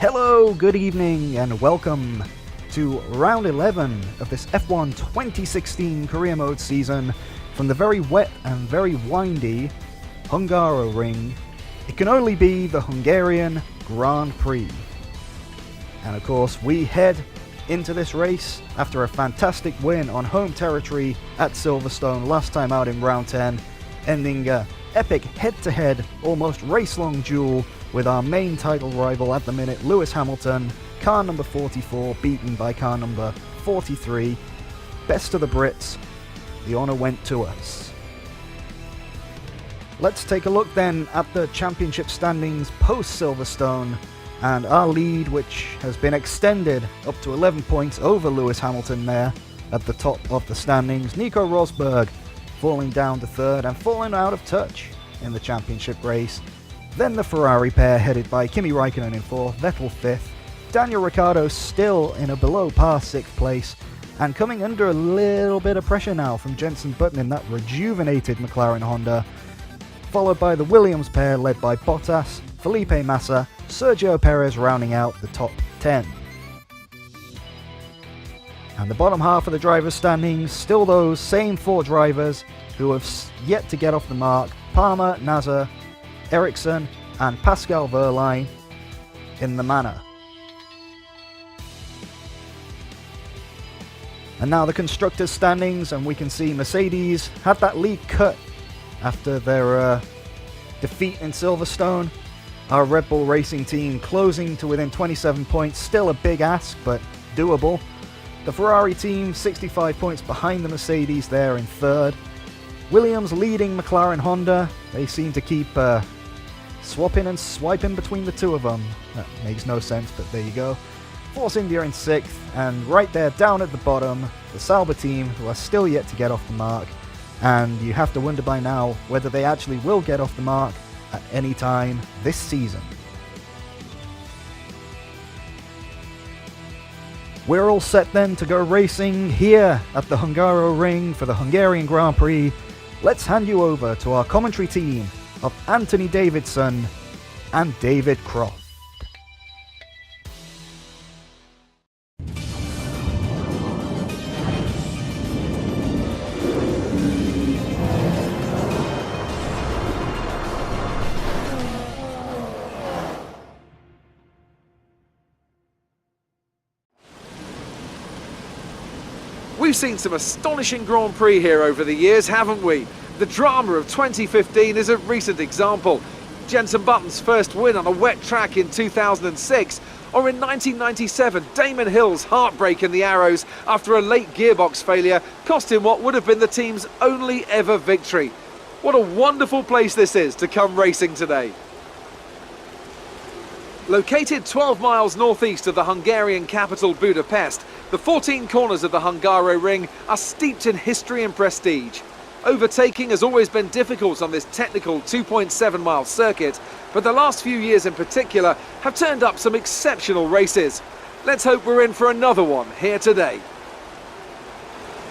Hello, good evening, and welcome to round 11 of this F1 2016 career mode season from the very wet and very windy Hungaroring. It can only be the Hungarian Grand Prix. And of course, we head into this race after a fantastic win on home territory at Silverstone last time out in round 10, ending an epic head-to-head, almost race-long duel with our main title rival at the minute, Lewis Hamilton, car number 44, beaten by car number 43. Best of the Brits, the honour went to us. Let's take a look then at the championship standings post-Silverstone, and our lead, which has been extended up to 11 points over Lewis Hamilton there at the top of the standings. Nico Rosberg falling down to third and falling out of touch in the championship race. Then the Ferrari pair headed by Kimi Raikkonen in 4th, Vettel 5th, Daniel Ricciardo still in a below par 6th place, and coming under a little bit of pressure now from Jenson Button in that rejuvenated McLaren Honda, followed by the Williams pair led by Bottas, Felipe Massa, Sergio Perez rounding out the top 10. And the bottom half of the drivers' standings, still those same 4 drivers who have yet to get off the mark: Palmer, Nasser, Ericsson and Pascal Wehrlein in the manor. And now the constructors' standings, and we can see Mercedes had that lead cut after their defeat in Silverstone. Our Red Bull Racing team closing to within 27 points, still a big ask but doable. The Ferrari team 65 points behind the Mercedes there in 3rd. Williams leading McLaren Honda. They seem to keep swapping and swiping between the two of them. That makes no sense, but there you go. Force India in 6th, and right there down at the bottom, the Sauber team, who are still yet to get off the mark. And you have to wonder by now whether they actually will get off the mark at any time this season. We're all set then to go racing here at the Hungaroring for the Hungarian Grand Prix. Let's hand you over to our commentary team of Anthony Davidson and David Croft. We've seen some astonishing Grand Prix here over the years, haven't we? The drama of 2015 is a recent example. Jenson Button's first win on a wet track in 2006, or in 1997, Damon Hill's heartbreak in the Arrows after a late gearbox failure cost him what would have been the team's only ever victory. What a wonderful place this is to come racing today. Located 12 miles northeast of the Hungarian capital Budapest, the 14 corners of the Hungaroring are steeped in history and prestige. Overtaking has always been difficult on this technical 2.7-mile circuit, but the last few years in particular have turned up some exceptional races. Let's hope we're in for another one here today.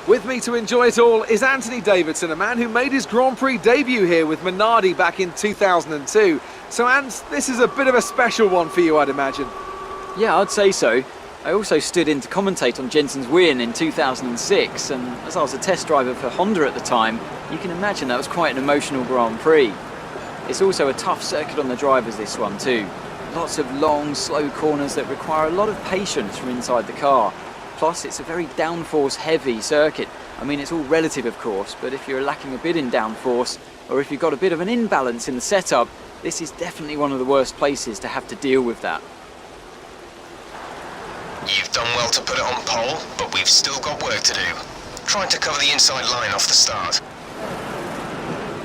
With me to enjoy it all is Anthony Davidson, a man who made his Grand Prix debut here with Minardi back in 2002. So, Ant, this is a bit of a special one for you, I'd imagine. Yeah, I'd say so. I also stood in to commentate on Jenson's win in 2006, and as I was a test driver for Honda at the time, you can imagine that was quite an emotional Grand Prix. It's also a tough circuit on the drivers, this one too. Lots of long, slow corners that require a lot of patience from inside the car. Plus, it's a very downforce heavy circuit. I mean, it's all relative of course, but if you're lacking a bit in downforce, or if you've got a bit of an imbalance in the setup, this is definitely one of the worst places to have to deal with that. You've done well to put it on pole, but we've still got work to do. Trying to cover the inside line off the start.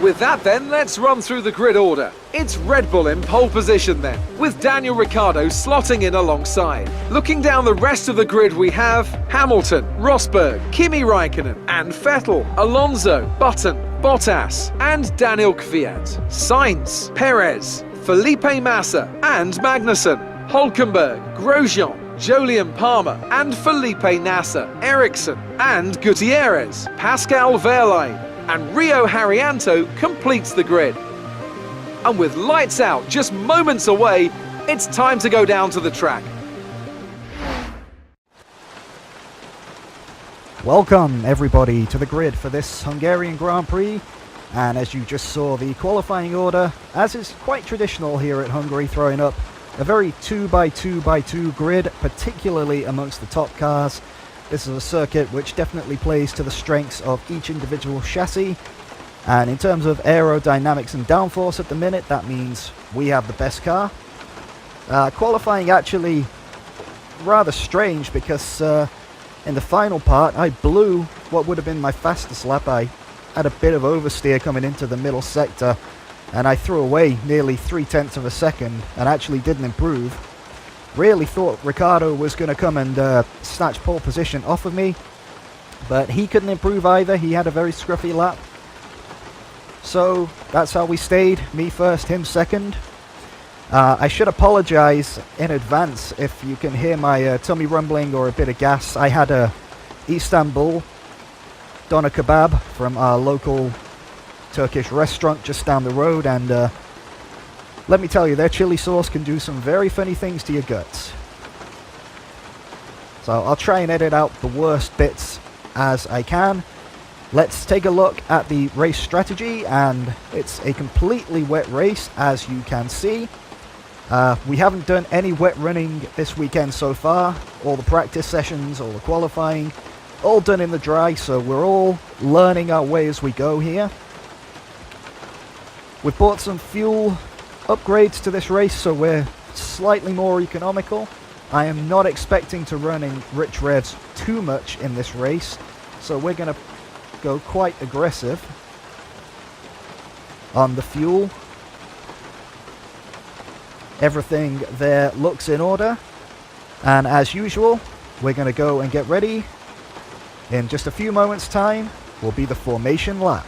With that then, let's run through the grid order. It's Red Bull in pole position then, with Daniel Ricciardo slotting in alongside. Looking down the rest of the grid, we have Hamilton, Rosberg, Kimi Raikkonen and Vettel, Alonso, Button, Bottas and Daniel Kvyat, Sainz, Perez, Felipe Massa and Magnussen, Hülkenberg, Grosjean, Jolyon Palmer and Felipe Nasser, Ericsson and Gutierrez, Pascal Wehrlein and Rio Haryanto completes the grid. And with lights out just moments away, It's time to go down to the track. Welcome everybody to the grid for this Hungarian Grand Prix, and as you just saw, the qualifying order, as is quite traditional here at Hungary, throwing up a very 2x2x2 grid, particularly amongst the top cars. This is a circuit which definitely plays to the strengths of each individual chassis, and in terms of aerodynamics and downforce at the minute, that means we have the best car. Qualifying actually rather strange because in the final part I blew what would have been my fastest lap. I had a bit of oversteer coming into the middle sector and I threw away nearly 0.3 of a second and actually didn't improve. Really thought Ricardo was going to come and snatch pole position off of me, but he couldn't improve either. He had a very scruffy lap. So that's how we stayed, me first, him second. I should apologize in advance if you can hear my tummy rumbling or a bit of gas. I had a Istanbul doner kebab from our local Turkish restaurant just down the road, and let me tell you, their chili sauce can do some very funny things to your guts. So I'll try and edit out the worst bits as I can. Let's take a look at the race strategy, and it's a completely wet race, as you can see. We haven't done any wet running this weekend so far. All the practice sessions, all the qualifying, all done in the dry, so we're all learning our way as we go here. We've bought some fuel upgrades to this race, so we're slightly more economical. I am not expecting to run in rich revs too much in this race, so we're going to go quite aggressive on the fuel. Everything there looks in order, and as usual, we're going to go and get ready. In just a few moments' time will be the formation lap.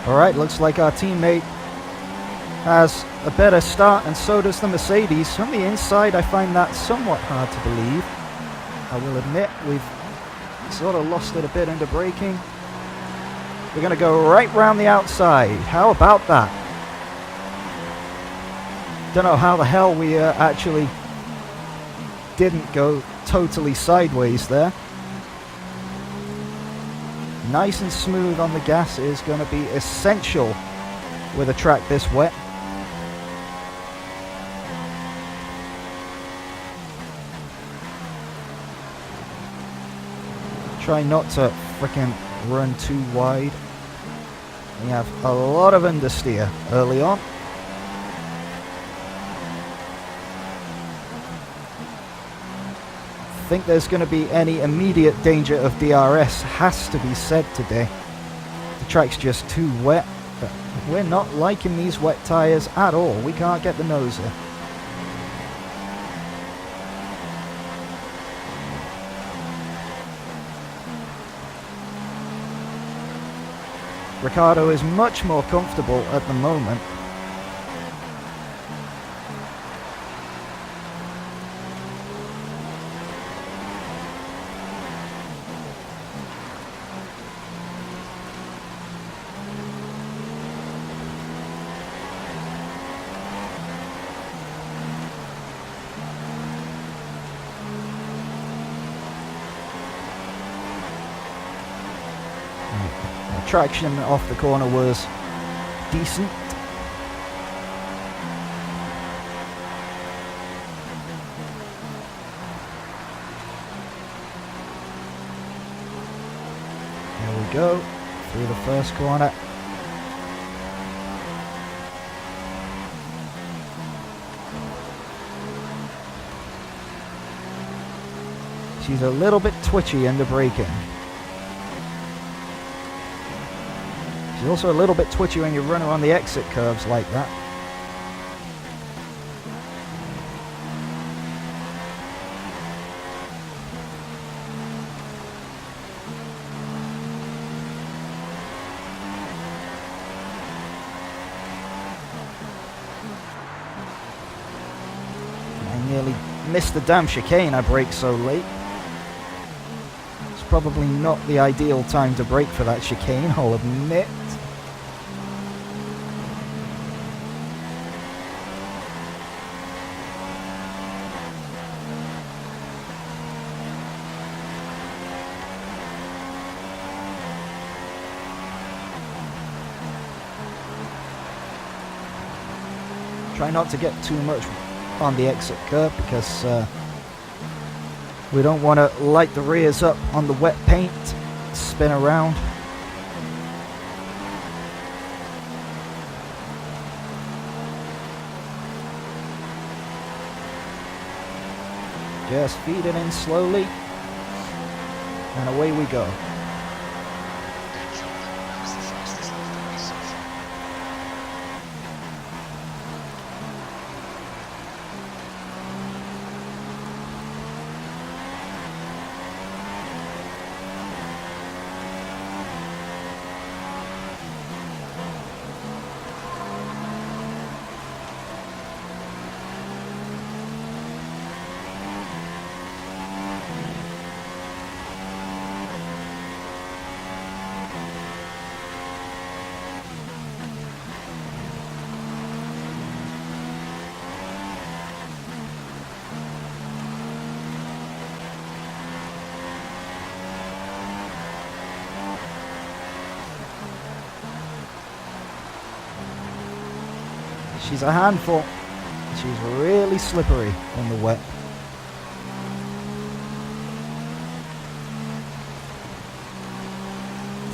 Alright, looks like our teammate has a better start, and so does the Mercedes. From the inside, I find that somewhat hard to believe. I will admit, we've sort of lost it a bit under braking. We're going to go right round the outside. How about that? Don't know how the hell we actually didn't go totally sideways there. Nice and smooth on the gas is going to be essential with a track this wet. Try not to frickin' run too wide. We have a lot of understeer early on. Think there's going to be any immediate danger of DRS has to be said today. The track's just too wet, but we're not liking these wet tyres at all. We can't get the nose in. Ricciardo is much more comfortable at the moment. Traction off the corner was decent. There we go, through the first corner. She's a little bit twitchy under braking. She's also a little bit twitchy when you run her on the exit curves like that. I nearly missed the damn chicane. I braked so late. It's probably not the ideal time to brake for that chicane, I'll admit. Try not to get too much on the exit curve because we don't want to light the rears up on the wet paint, spin around. Just feed it in slowly, and away we go. She's a handful. She's really slippery in the wet.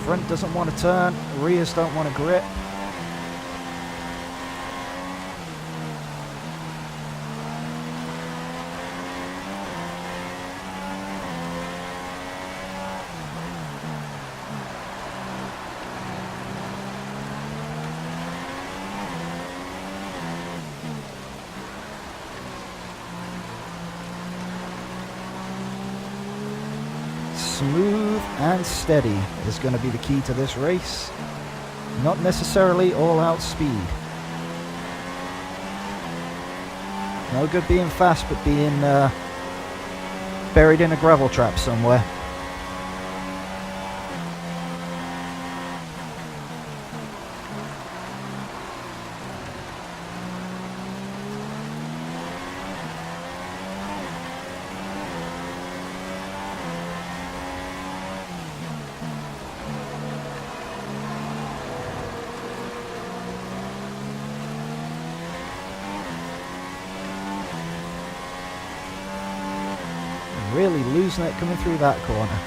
Front doesn't want to turn, rears don't want to grip. Smooth and steady is going to be the key to this race. Not necessarily all-out speed. No good being fast, but being buried in a gravel trap somewhere. Really losing it coming through that corner.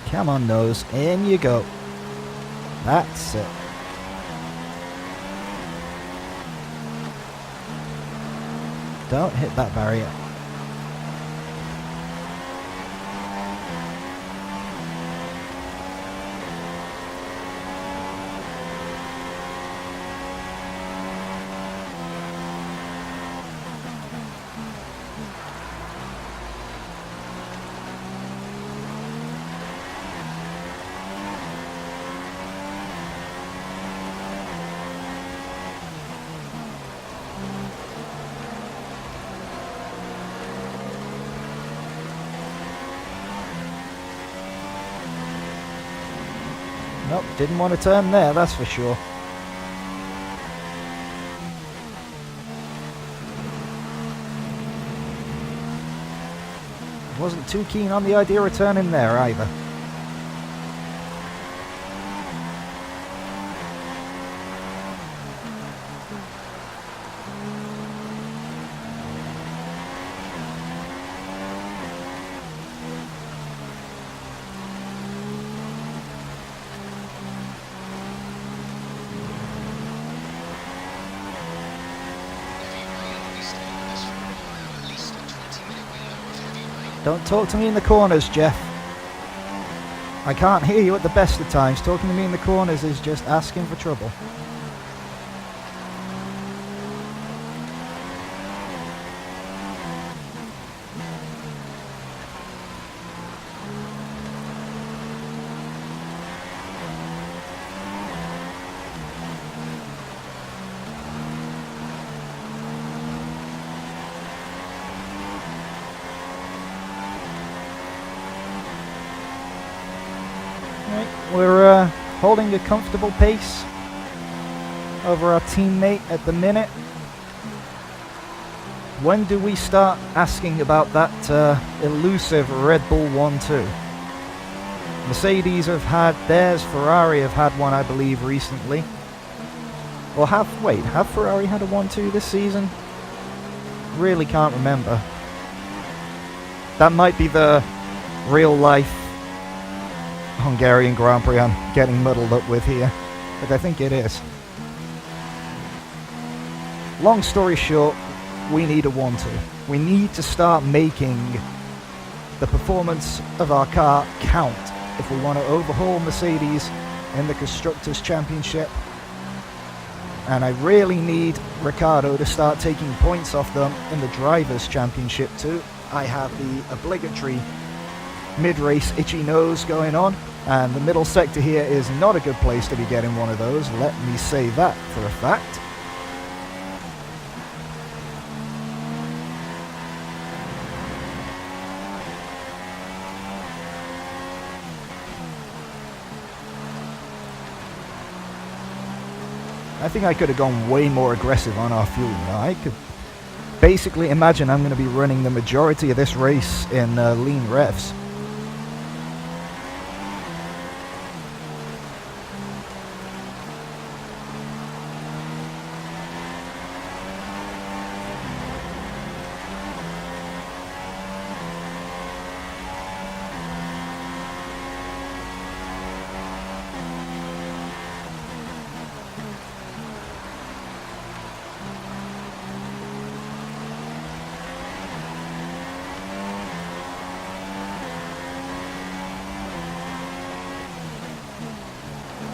Come on, nose. In you go. That's it. Don't hit that barrier. Nope, didn't want to turn there, that's for sure. Wasn't too keen on the idea of turning there either. Don't talk to me in the corners, Jeff. I can't hear you at the best of times. Talking to me in the corners is just asking for trouble. We're holding a comfortable pace over our teammate at the minute. When do we start asking about that elusive Red Bull 1-2? Mercedes have had theirs, Ferrari have had one, I believe, recently. Or have Ferrari had a 1-2 this season? Really can't remember. That might be the real life Hungarian Grand Prix I'm getting muddled up with here, but I think it is. Long story short, we need a 1-2. We need to start making the performance of our car count if we want to overhaul Mercedes in the Constructors Championship. And I really need Ricciardo to start taking points off them in the Drivers' Championship too. I have the obligatory mid-race itchy nose going on, and the middle sector here is not a good place to be getting one of those, let me say that for a fact. I think I could have gone way more aggressive on our fuel. Now, I could basically imagine I'm going to be running the majority of this race in lean revs.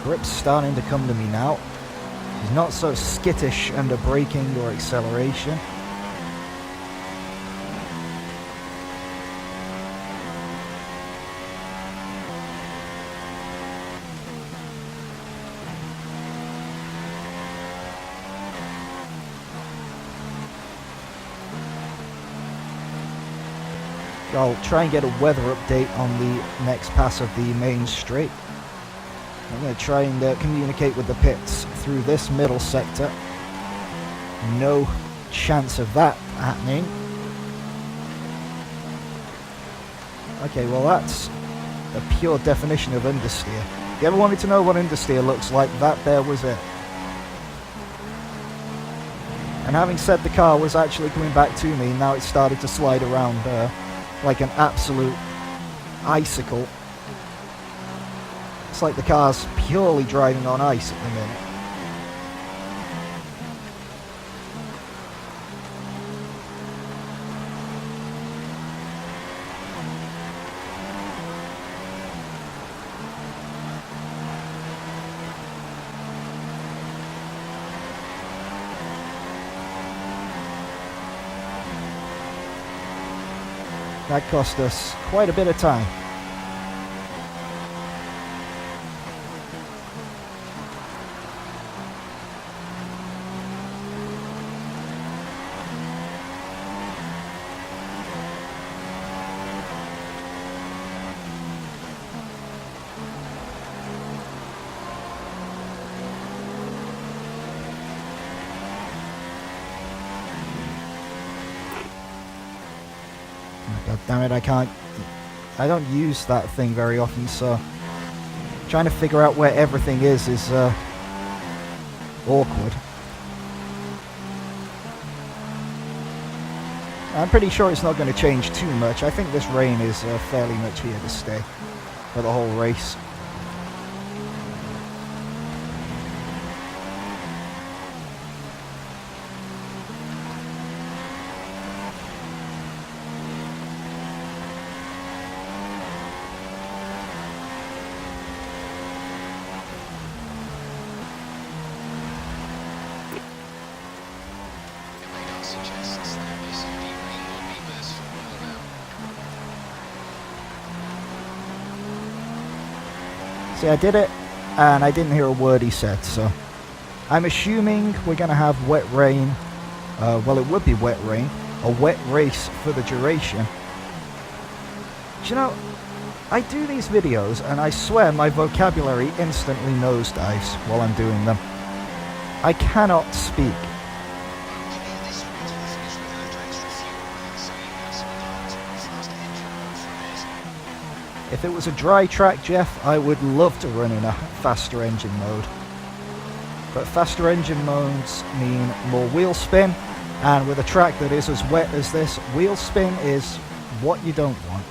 Grip's starting to come to me now. He's not so skittish under braking or acceleration. I'll try and get a weather update on the next pass of the main straight. I'm going to try and communicate with the pits through this middle sector. No chance of that happening. Okay, well that's a pure definition of understeer. If you ever wanted to know what understeer looks like, that there was it. And having said the car was actually coming back to me, now it started to slide around like an absolute icicle. It's like the car's purely driving on ice at the minute. That cost us quite a bit of time. God damn it, I don't use that thing very often, so trying to figure out where everything is awkward. I'm pretty sure it's not going to change too much. I think this rain is fairly much here to stay for the whole race. See, I did it, and I didn't hear a word he said, so I'm assuming we're going to have wet rain. Well, it would be wet rain. A wet race for the duration. Do you know, I do these videos, and I swear my vocabulary instantly nosedives while I'm doing them. I cannot speak. If it was a dry track, Jeff, I would love to run in a faster engine mode. But faster engine modes mean more wheel spin, and with a track that is as wet as this, wheel spin is what you don't want.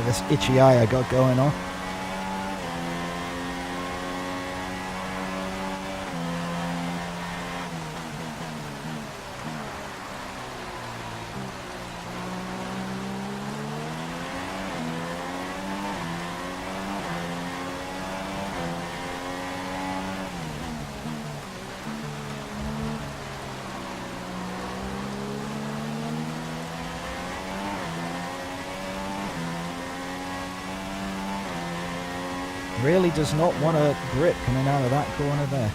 This itchy eye I got going on. Really does not want to grip coming out of that corner there.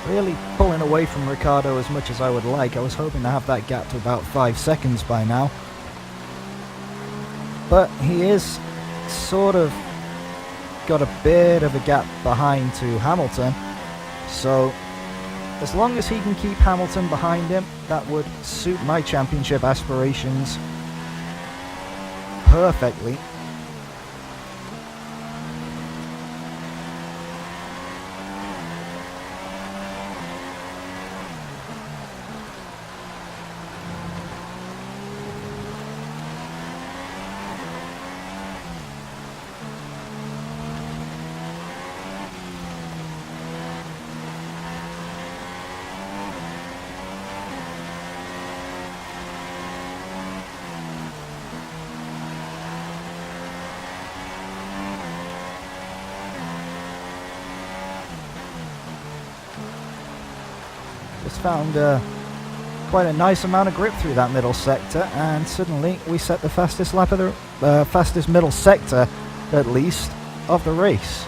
Really pulling away from Ricciardo as much as I would like. I was hoping to have that gap to about 5 seconds by now. But he is sort of got a bit of a gap behind to Hamilton. So as long as he can keep Hamilton behind him, that would suit my championship aspirations perfectly. Just found quite a nice amount of grip through that middle sector, and suddenly we set the fastest lap of the fastest middle sector, at least, of the race.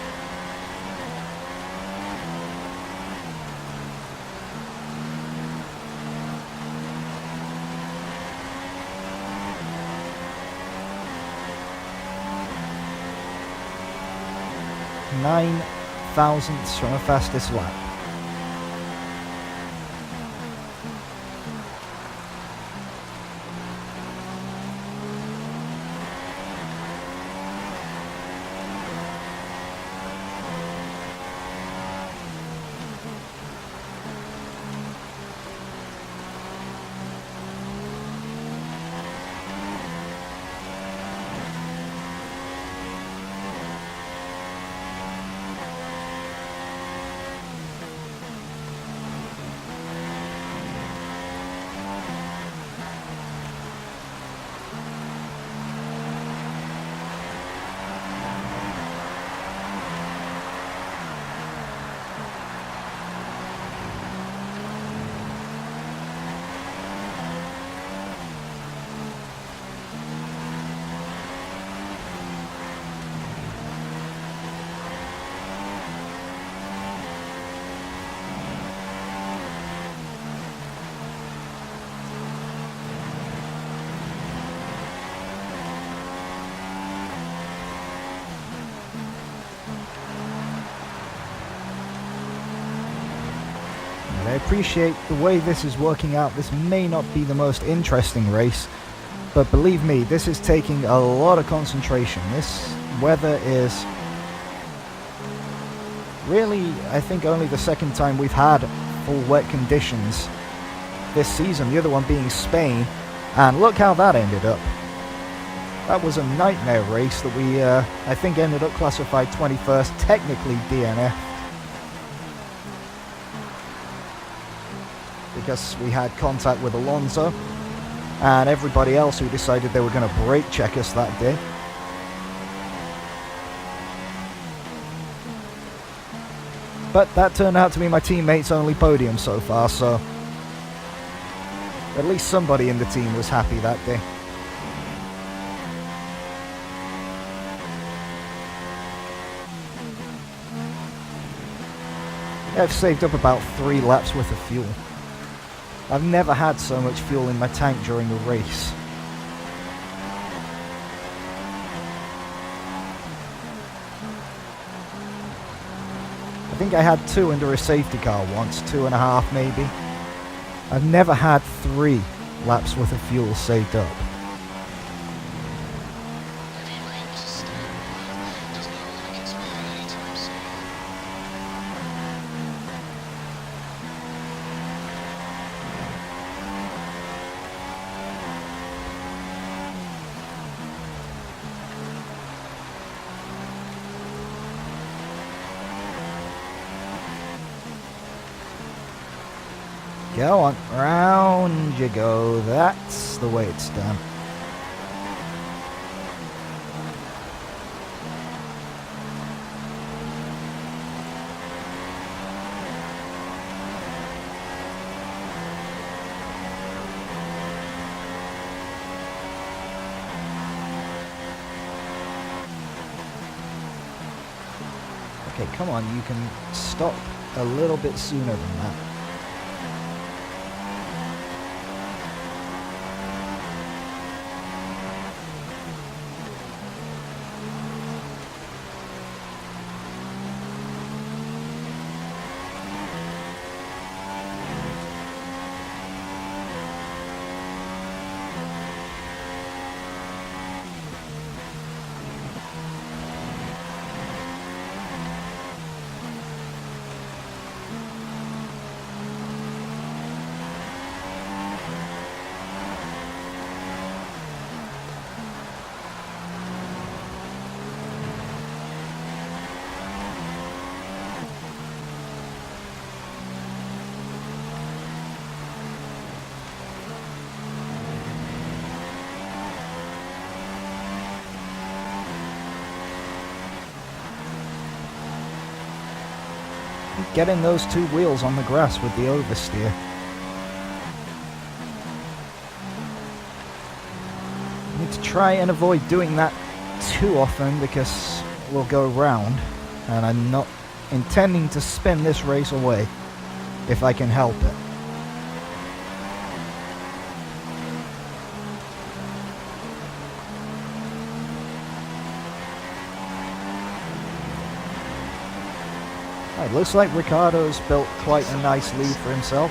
Nine thousandths from a fastest lap. I appreciate the way this is working out. This may not be the most interesting race, but believe me, this is taking a lot of concentration. This weather is really, I think, only the second time we've had full wet conditions this season, the other one being Spain, and look how that ended up. That was a nightmare race that we, I think, ended up classified 21st, technically DNF. Because we had contact with Alonso and everybody else who decided they were going to brake check us that day. But that turned out to be my teammate's only podium so far, so At least somebody in the team was happy that day. I've saved up about 3 laps worth of fuel. I've never had so much fuel in my tank during a race. I think I had 2 under a safety car once, 2.5 maybe. I've never had 3 laps worth of fuel saved up. Go on, round you go. That's the way it's done. Okay, come on, you can stop a little bit sooner than that. Getting those 2 wheels on the grass with the oversteer. Need to try and avoid doing that too often because we'll go round, and I'm not intending to spin this race away if I can help it. It looks like Ricciardo's built quite a nice lead for himself.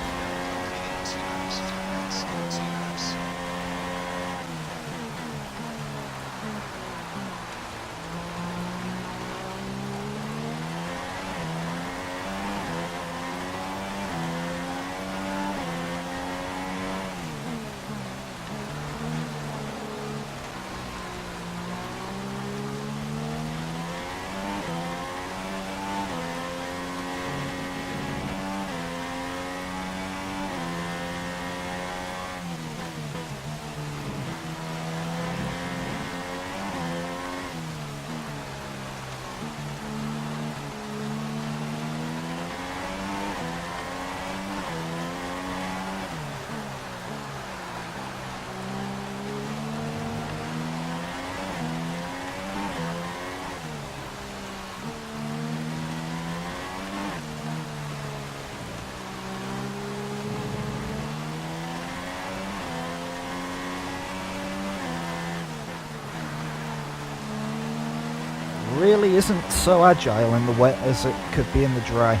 Really isn't so agile in the wet as it could be in the dry.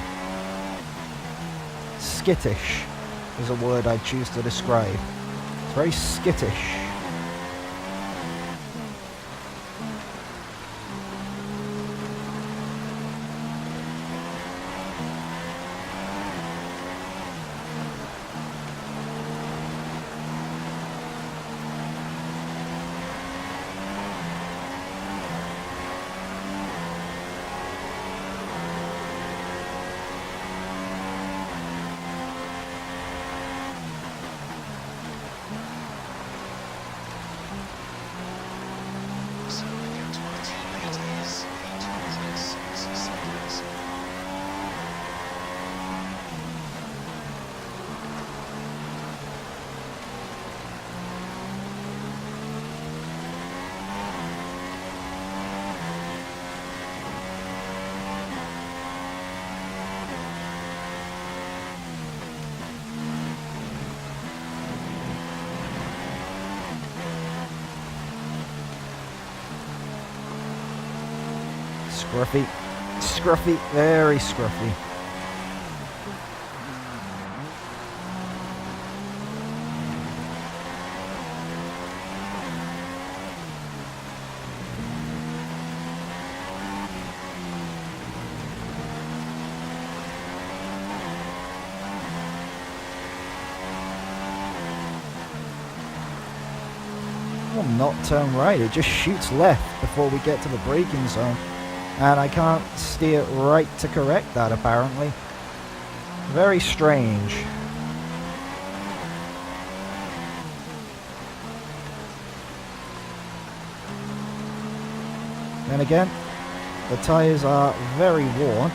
Skittish is a word I'd choose to describe. It's very skittish. Scruffy. Scruffy. Very scruffy. Will not turn right, it just shoots left before we get to the braking zone, and I can't steer right to correct that apparently. Very strange. Then again, the tyres are very worn.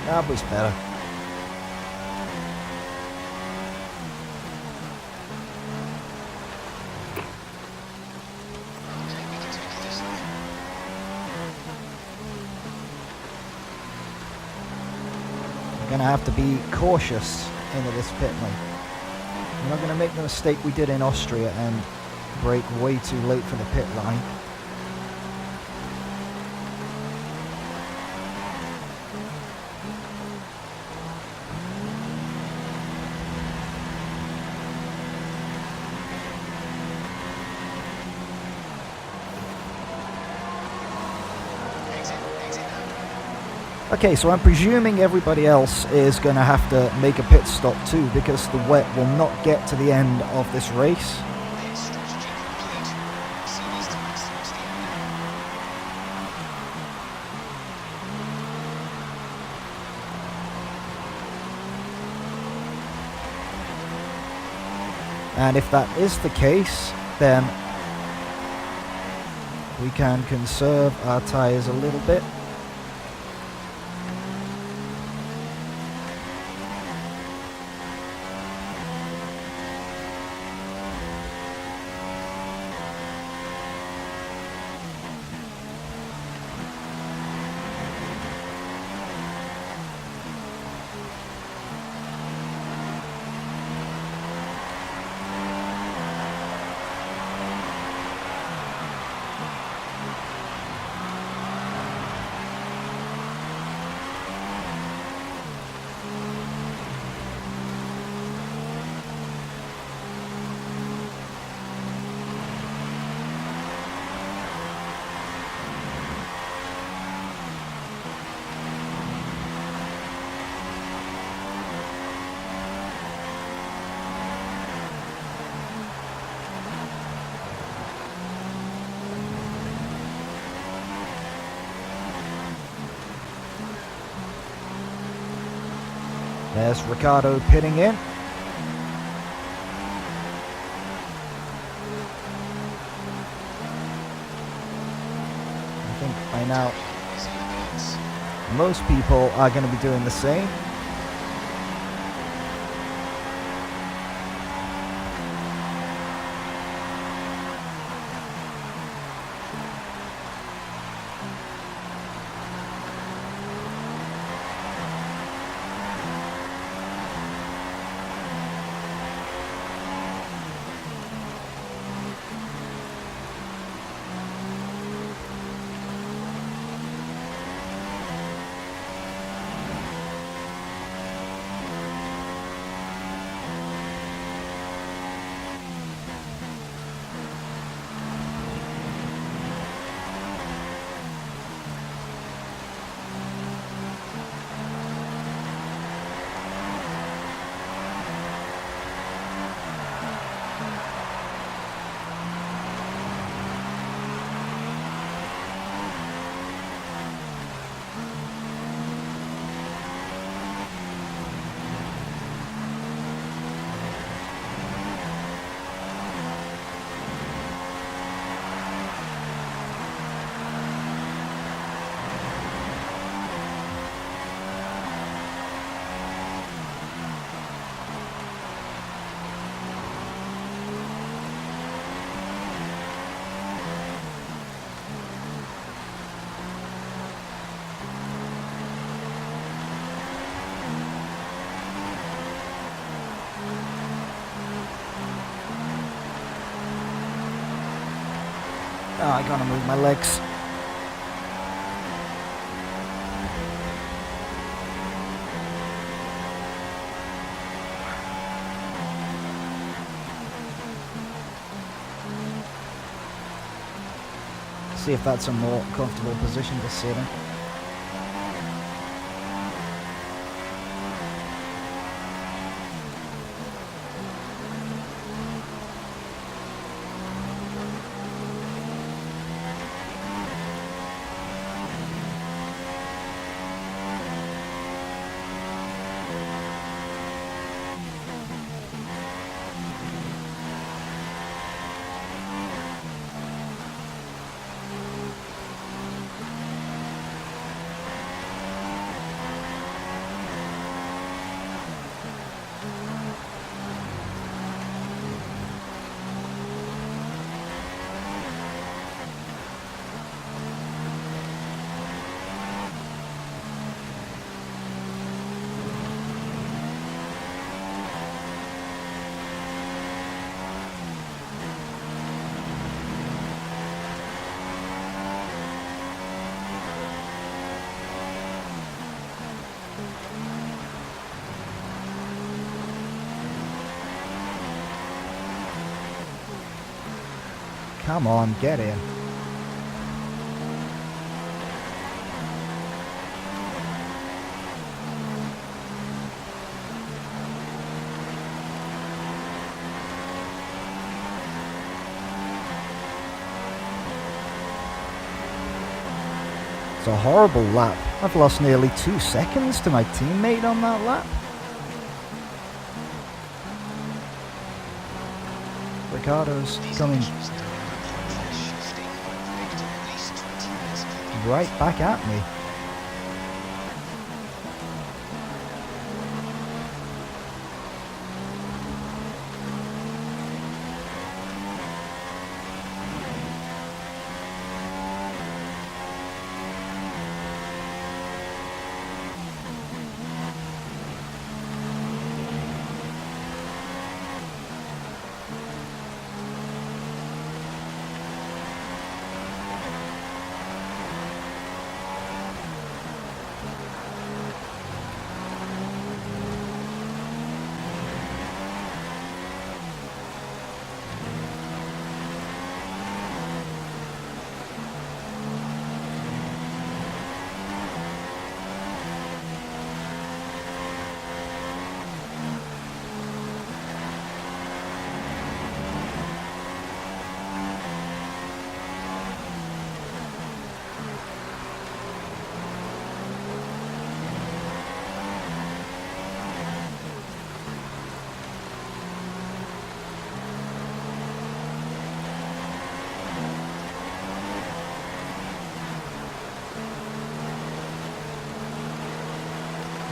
That was better. We're going to have to be cautious into this pit lane. We're not going to make the mistake we did in Austria and brake way too late for the pit line. Okay, so I'm presuming everybody else is going to have to make a pit stop too, because the wet will not get to the end of this race. And if that is the case, then we can conserve our tyres a little bit. There's Ricciardo pitting in. I think by now most people are going to be doing the same. Oh, I gotta move my legs. See if that's a more comfortable position to sit in. Come on, get in. It's a horrible lap. I've lost nearly 2 seconds to my teammate on that lap. Ricardo's coming right back at me.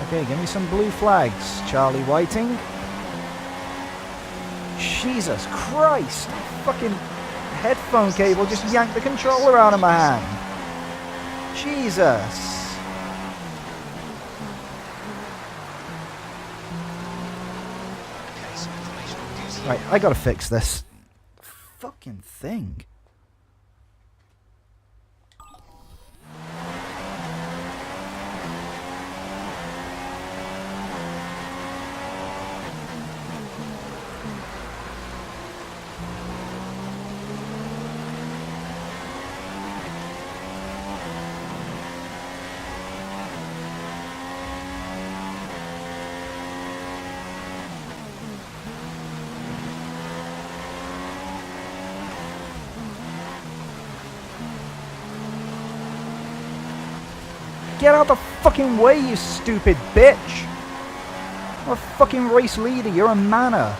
Okay, give me some blue flags, Charlie Whiting. Jesus Christ! Fucking headphone cable just yanked the controller out of my hand. Jesus! Right, I gotta fix this fucking thing. Get out the fucking way, you stupid bitch! I'm a fucking race leader, you're a manner.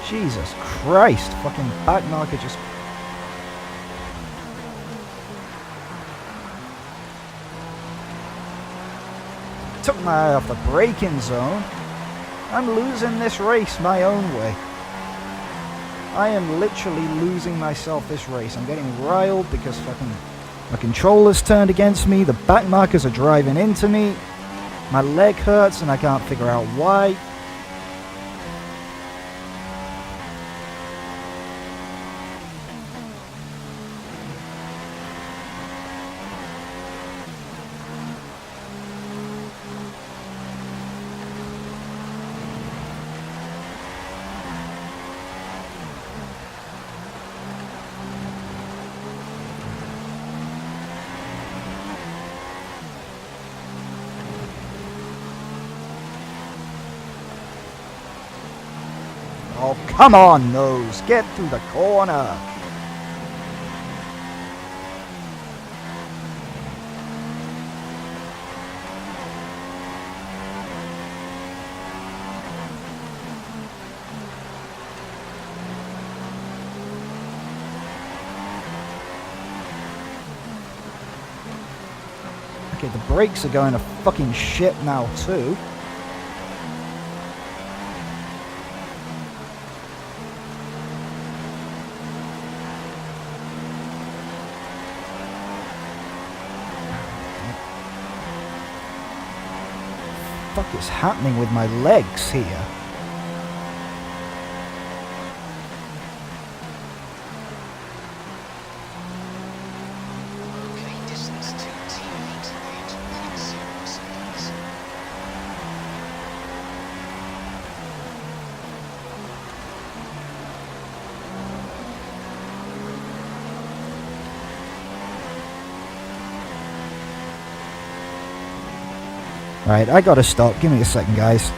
Jesus Christ, fucking back marker just... took my eye off the braking zone. I'm losing this race my own way. I am literally losing myself this race. I'm getting riled because fucking my controller's turned against me. The back markers are driving into me. My leg hurts and I can't figure out why. Oh, come on, nose. Get through the corner. Okay, the brakes are going to fucking shit now, too. What the fuck is happening with my legs here? Okay, distance to teammate 8.0 seconds. Right, I gotta stop. Give me a second, guys.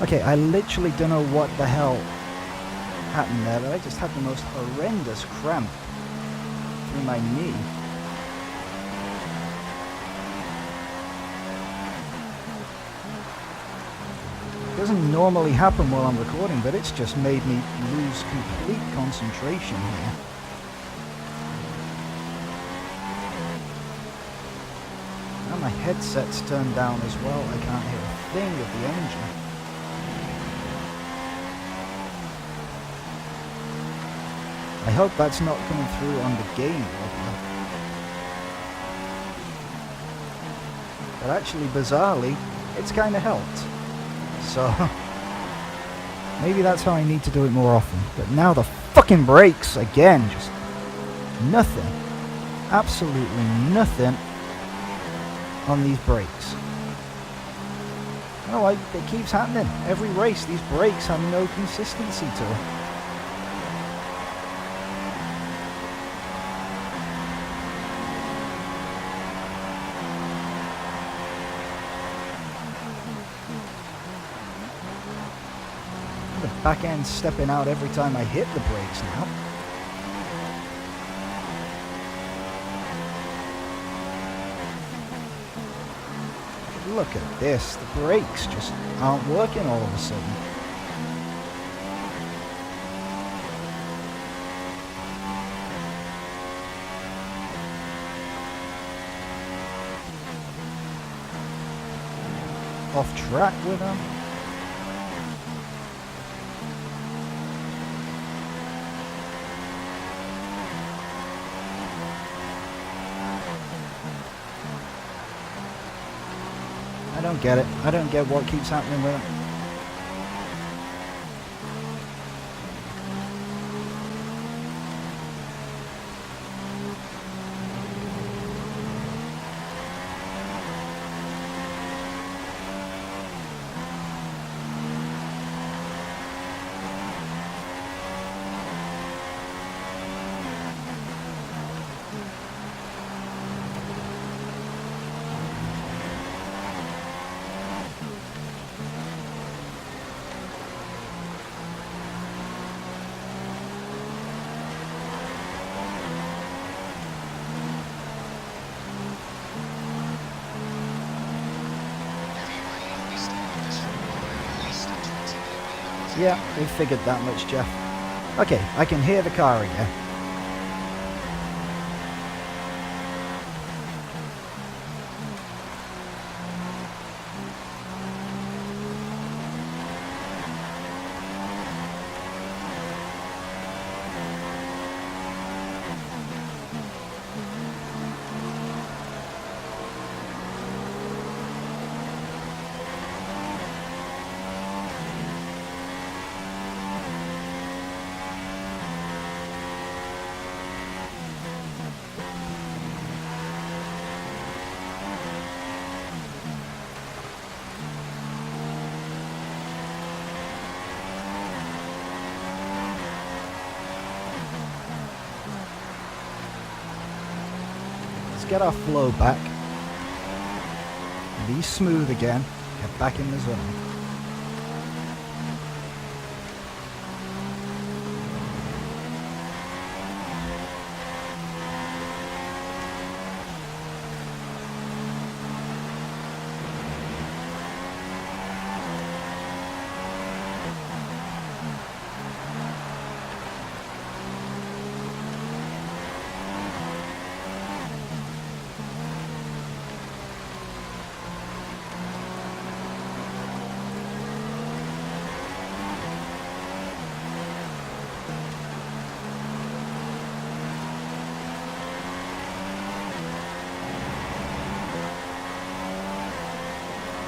Okay, I literally don't know what the hell happened there, but I just had the most horrendous cramp through my knee. It doesn't normally happen while I'm recording, but it's just made me lose complete concentration here. And my headset's turned down as well. I can't hear a thing of the engine. I hope that's not coming through on the game audio. But actually, bizarrely, it's kind of helped. So, maybe that's how I need to do it more often. But now the fucking brakes, again, just nothing. Absolutely nothing on these brakes. I don't know why it keeps happening. Every race, these brakes have no consistency to them. The back end stepping out every time I hit the brakes now. Look at this, the brakes just aren't working all of a sudden. Off track with them. I don't get it. I don't get what keeps happening with it. Yeah, we figured that much, Jeff. Okay, I can hear the car again. Get our flow back. Be smooth again. Get back in the zone.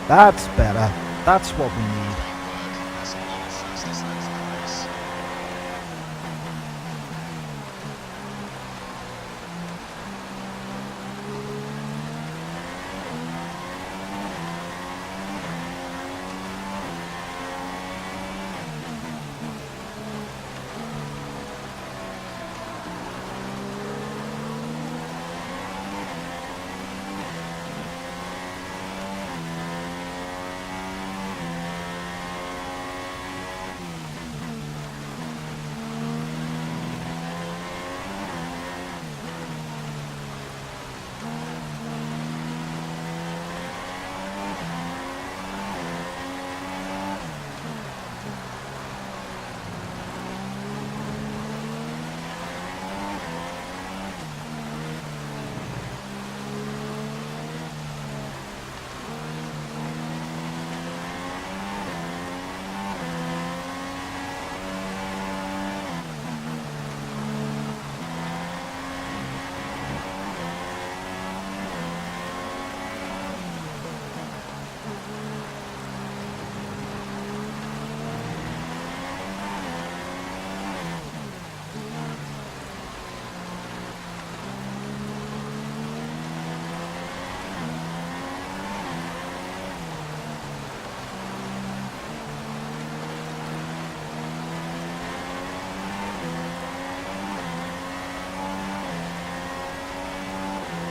That's better. That's what we need.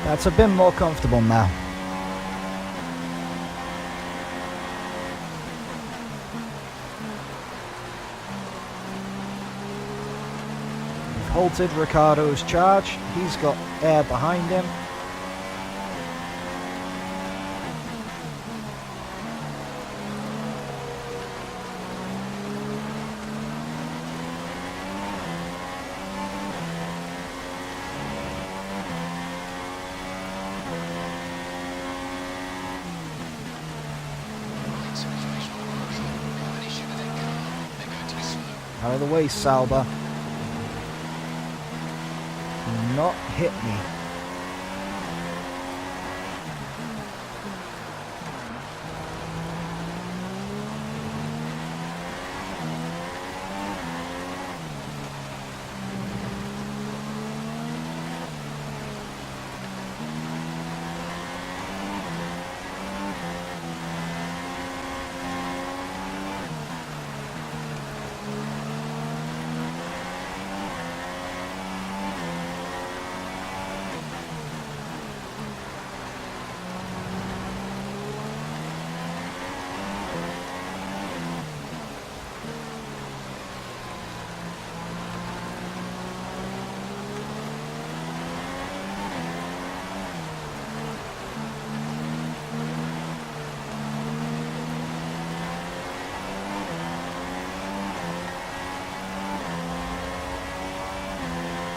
That's a bit more comfortable now. We've halted Ricciardo's charge. He's got air behind him. Out of the way, Sauber. Do not hit me.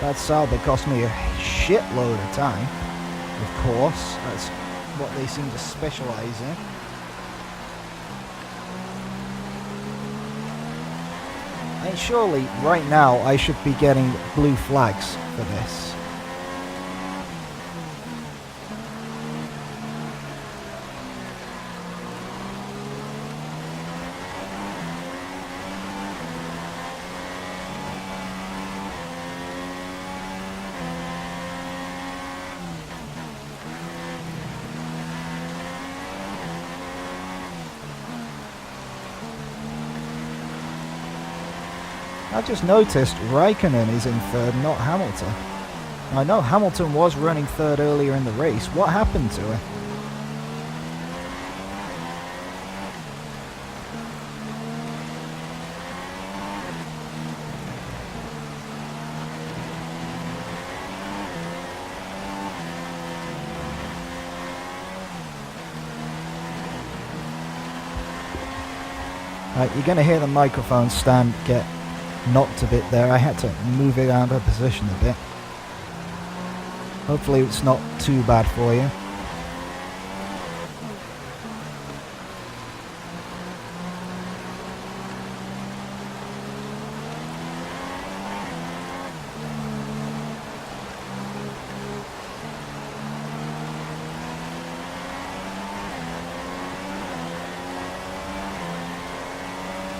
That Sauber cost me a shitload of time. Of course, that's what they seem to specialize in. And surely, right now, I should be getting blue flags for this. I just noticed Raikkonen is in third, not Hamilton. I know Hamilton was running third earlier in the race. What happened to him? You're going to hear the microphone stand get knocked a bit there. I had to move it out of position a bit. Hopefully it's not too bad for you.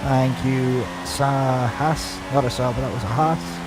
Thank you, Haas. Not a Sauber, that was a Haas.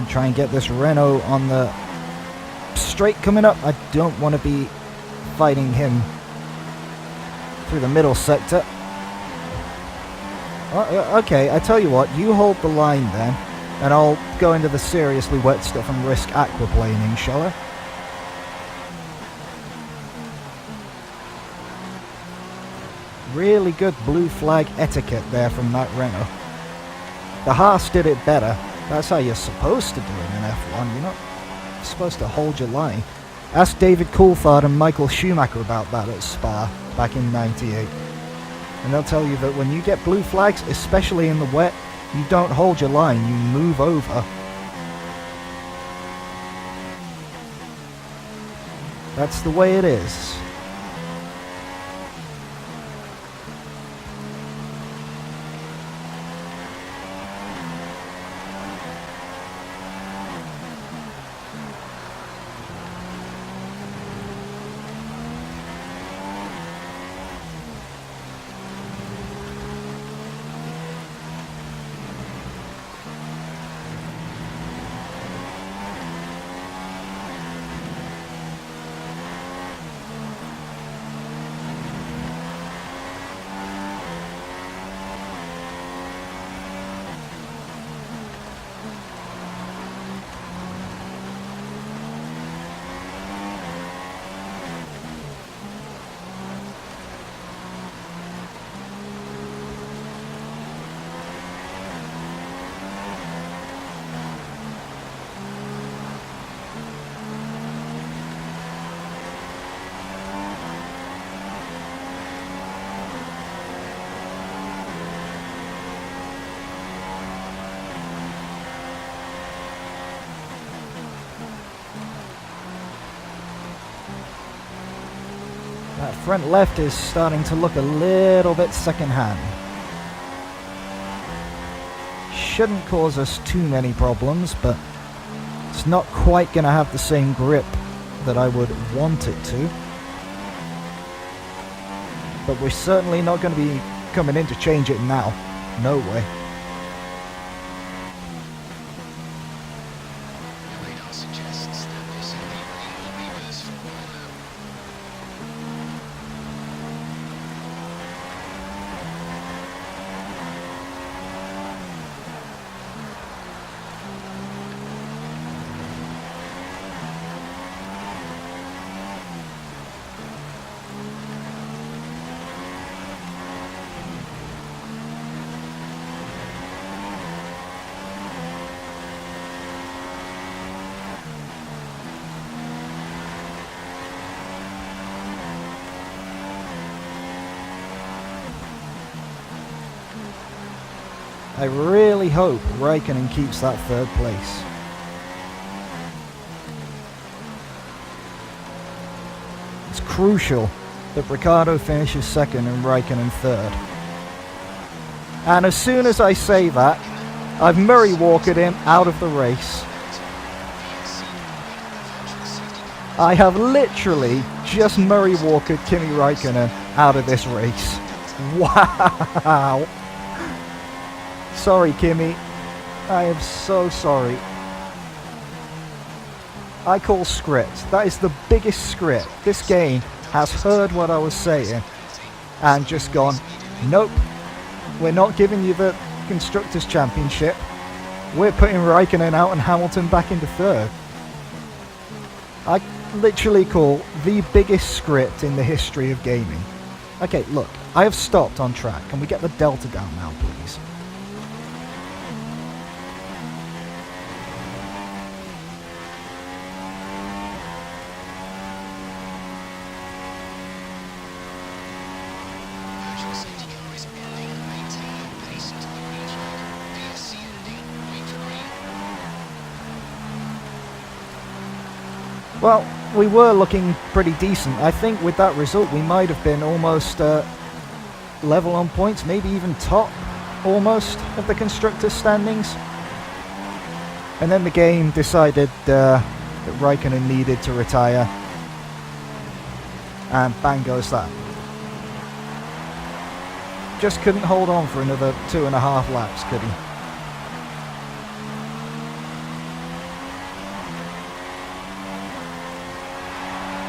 Try and get this Renault on the straight coming up. I don't want to be fighting him through the middle sector. Okay, I tell you what, you hold the line then, and I'll go into the seriously wet stuff and risk aquaplaning, shall I? Really good blue flag etiquette there from that Renault. The Haas did it better. That's how you're supposed to do it in F1. You're not supposed to hold your line. Ask David Coulthard and Michael Schumacher about that at Spa back in '98. And they'll tell you that when you get blue flags, especially in the wet, you don't hold your line, you move over. That's the way it is. that front left is starting to look a little bit second-hand. Shouldn't cause us too many problems, but it's not quite going to have the same grip that I would want it to. But we're certainly not going to be coming in to change it now. No way. I really hope Raikkonen keeps that third place. It's crucial that Ricciardo finishes second and Raikkonen third. And as soon as I say that, I've Murray Walked him out of the race. I have literally just Murray Walked Kimi Raikkonen out of this race. Wow! Sorry, Kimi. I am so sorry. I call script. That is the biggest script. This game has heard what I was saying and just gone, nope, we're not giving you the Constructors Championship. We're putting Raikkonen out and Hamilton back into third. I literally call the biggest script in the history of gaming. Okay, look, I have stopped on track. Can we get the delta down now, please? Well, we were looking pretty decent. I think with that result we might have been almost level on points, maybe even top almost of the Constructors standings. And then the game decided that Raikkonen needed to retire. And bang goes that. Just couldn't hold on for another 2.5 laps, could he?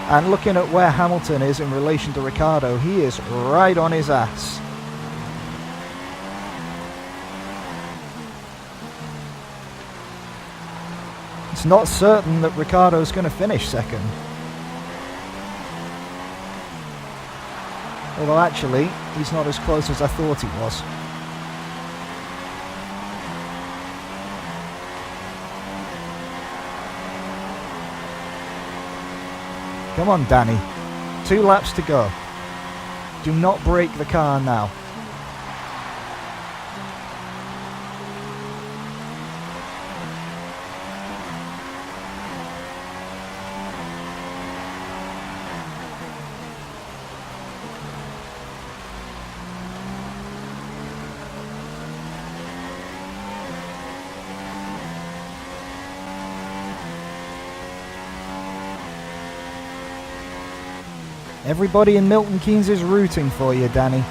And looking at where Hamilton is in relation to Ricciardo, he is right on his ass. It's not certain that Ricciardo's going to finish second. Although actually, he's not as close as I thought he was. Come on, Danny. 2 laps to go. Do not break the car now. Everybody in Milton Keynes is rooting for you, Danny.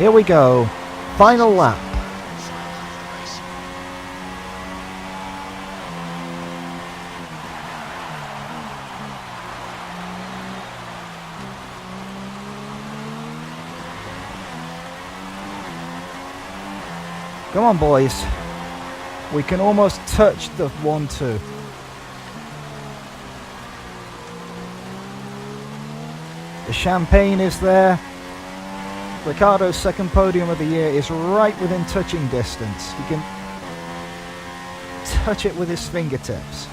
Here we go. Final lap. Come on, boys. We can almost touch the 1-2. The champagne is there. Ricciardo's second podium of the year is right within touching distance. He can touch it with his fingertips.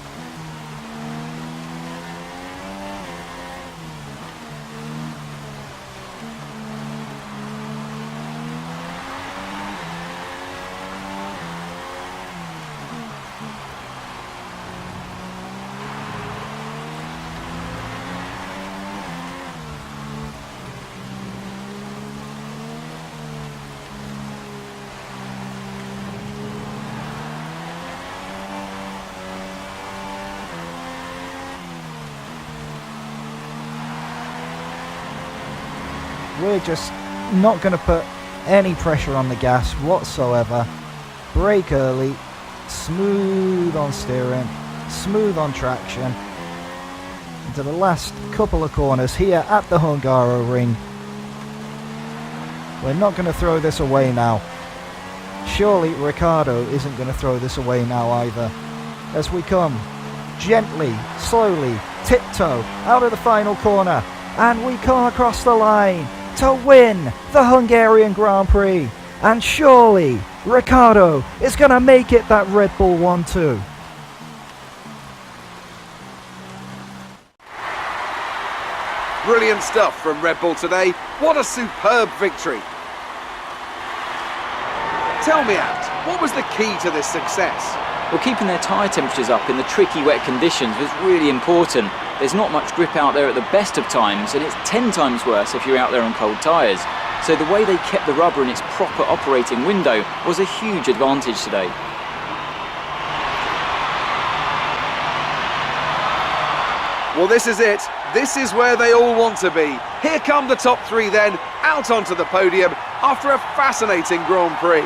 We're just not going to put any pressure on the gas whatsoever. Brake early, smooth on steering, smooth on traction. Into the last couple of corners here at the Hungaroring. We're not going to throw this away now. Surely Ricciardo isn't going to throw this away now either. As we come gently, slowly, tiptoe out of the final corner. And we come across the line to win the Hungarian Grand Prix. And surely Ricciardo is going to make it that Red Bull 1-2. Brilliant stuff from Red Bull today. What a superb victory. Tell me, Ant, what was the key to this success? Well, keeping their tyre temperatures up in the tricky wet conditions was really important. There's not much grip out there at the best of times, and it's 10 times worse if you're out there on cold tyres. So the way they kept the rubber in its proper operating window was a huge advantage today. Well, this is it. This is where they all want to be. Here come the top three then, out onto the podium after a fascinating Grand Prix.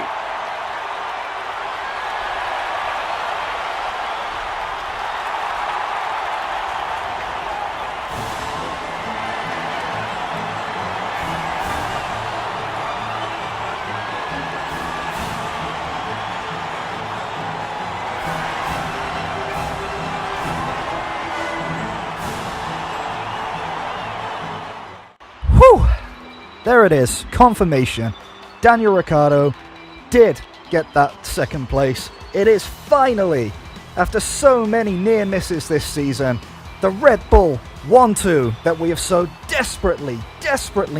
There it is, confirmation. Daniel Ricciardo did get that second place. It is finally, after so many near misses this season, the Red Bull 1-2 that we have so desperately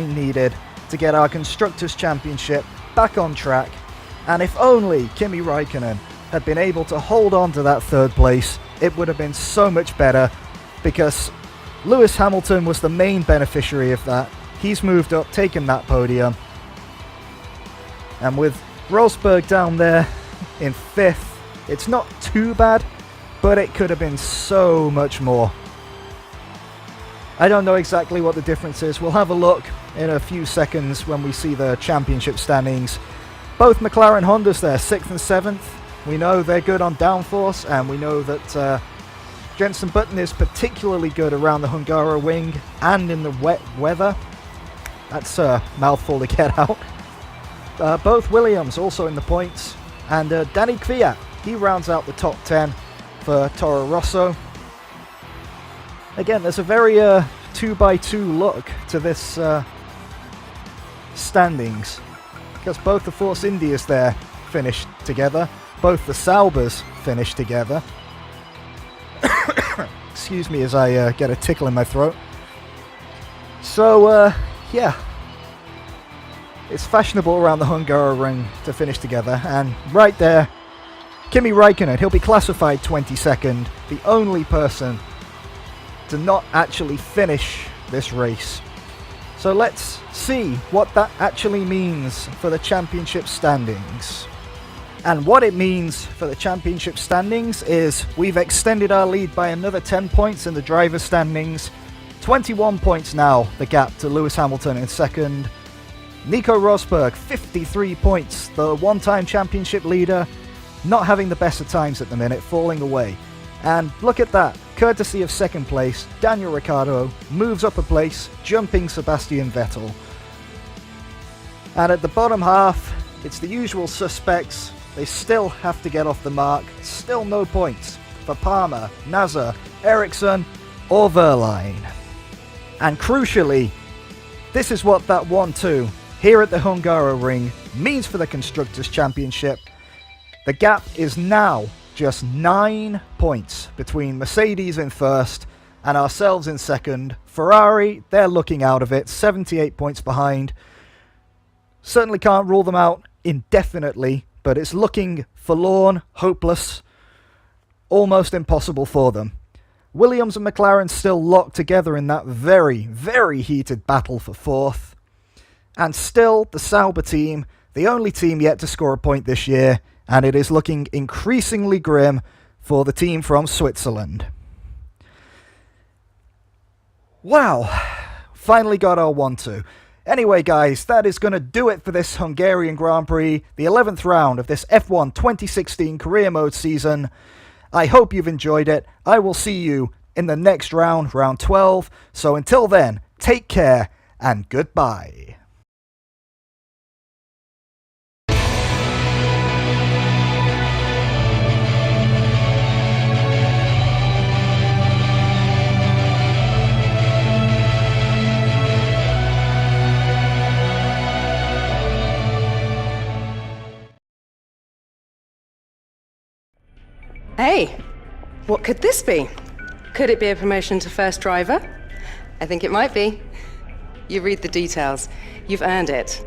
needed to get our Constructors Championship back on track. And if only Kimi Räikkönen had been able to hold on to that third place, it would have been so much better, because Lewis Hamilton was the main beneficiary of that. He's moved up, taken that podium. And with Rosberg down there in 5th, it's not too bad, but it could have been so much more. I don't know exactly what the difference is. We'll have a look in a few seconds when we see the championship standings. Both McLaren Hondas there, 6th and 7th. We know they're good on downforce, and we know that Jenson Button is particularly good around the Hungaroring and in the wet weather. That's a mouthful to get out. Both Williams also in the points. And Danny Kvyat, he rounds out the top 10 for Toro Rosso. Again, there's a very 2x2 look to this standings, because both the Force Indias there finished together. Both the Saubers finished together. Excuse me as I get a tickle in my throat. So, yeah, it's fashionable around the Hungaroring to finish together, and right there, Kimi Räikkönen, he'll be classified 22nd, the only person to not actually finish this race. So let's see what that actually means for the championship standings. And what it means for the championship standings is we've extended our lead by another 10 points in the driver's standings. 21 points now, the gap to Lewis Hamilton in second. Nico Rosberg, 53 points, the one-time championship leader, not having the best of times at the minute, falling away. And look at that, courtesy of second place, Daniel Ricciardo moves up a place, jumping Sebastian Vettel. And at the bottom half, it's the usual suspects. They still have to get off the mark. Still no points for Palmer, Nasser, Ericsson or Verline. And crucially, this is what that 1-2 here at the Hungaroring means for the Constructors Championship. The gap is now just 9 points between Mercedes in first and ourselves in second. Ferrari, they're looking out of it, 78 points behind. Certainly can't rule them out indefinitely, but it's looking forlorn, hopeless, almost impossible for them. Williams and McLaren still locked together in that very, very heated battle for fourth. And still, the Sauber team, the only team yet to score a point this year, and it is looking increasingly grim for the team from Switzerland. Wow, finally got our 1-2. Anyway guys, that is going to do it for this Hungarian Grand Prix, the 11th round of this F1 2016 career mode season. I hope you've enjoyed it. I will see you in the next round, round 12. So until then, take care and goodbye. Hey, what could this be? Could it be a promotion to first driver? I think it might be. You read the details. You've earned it.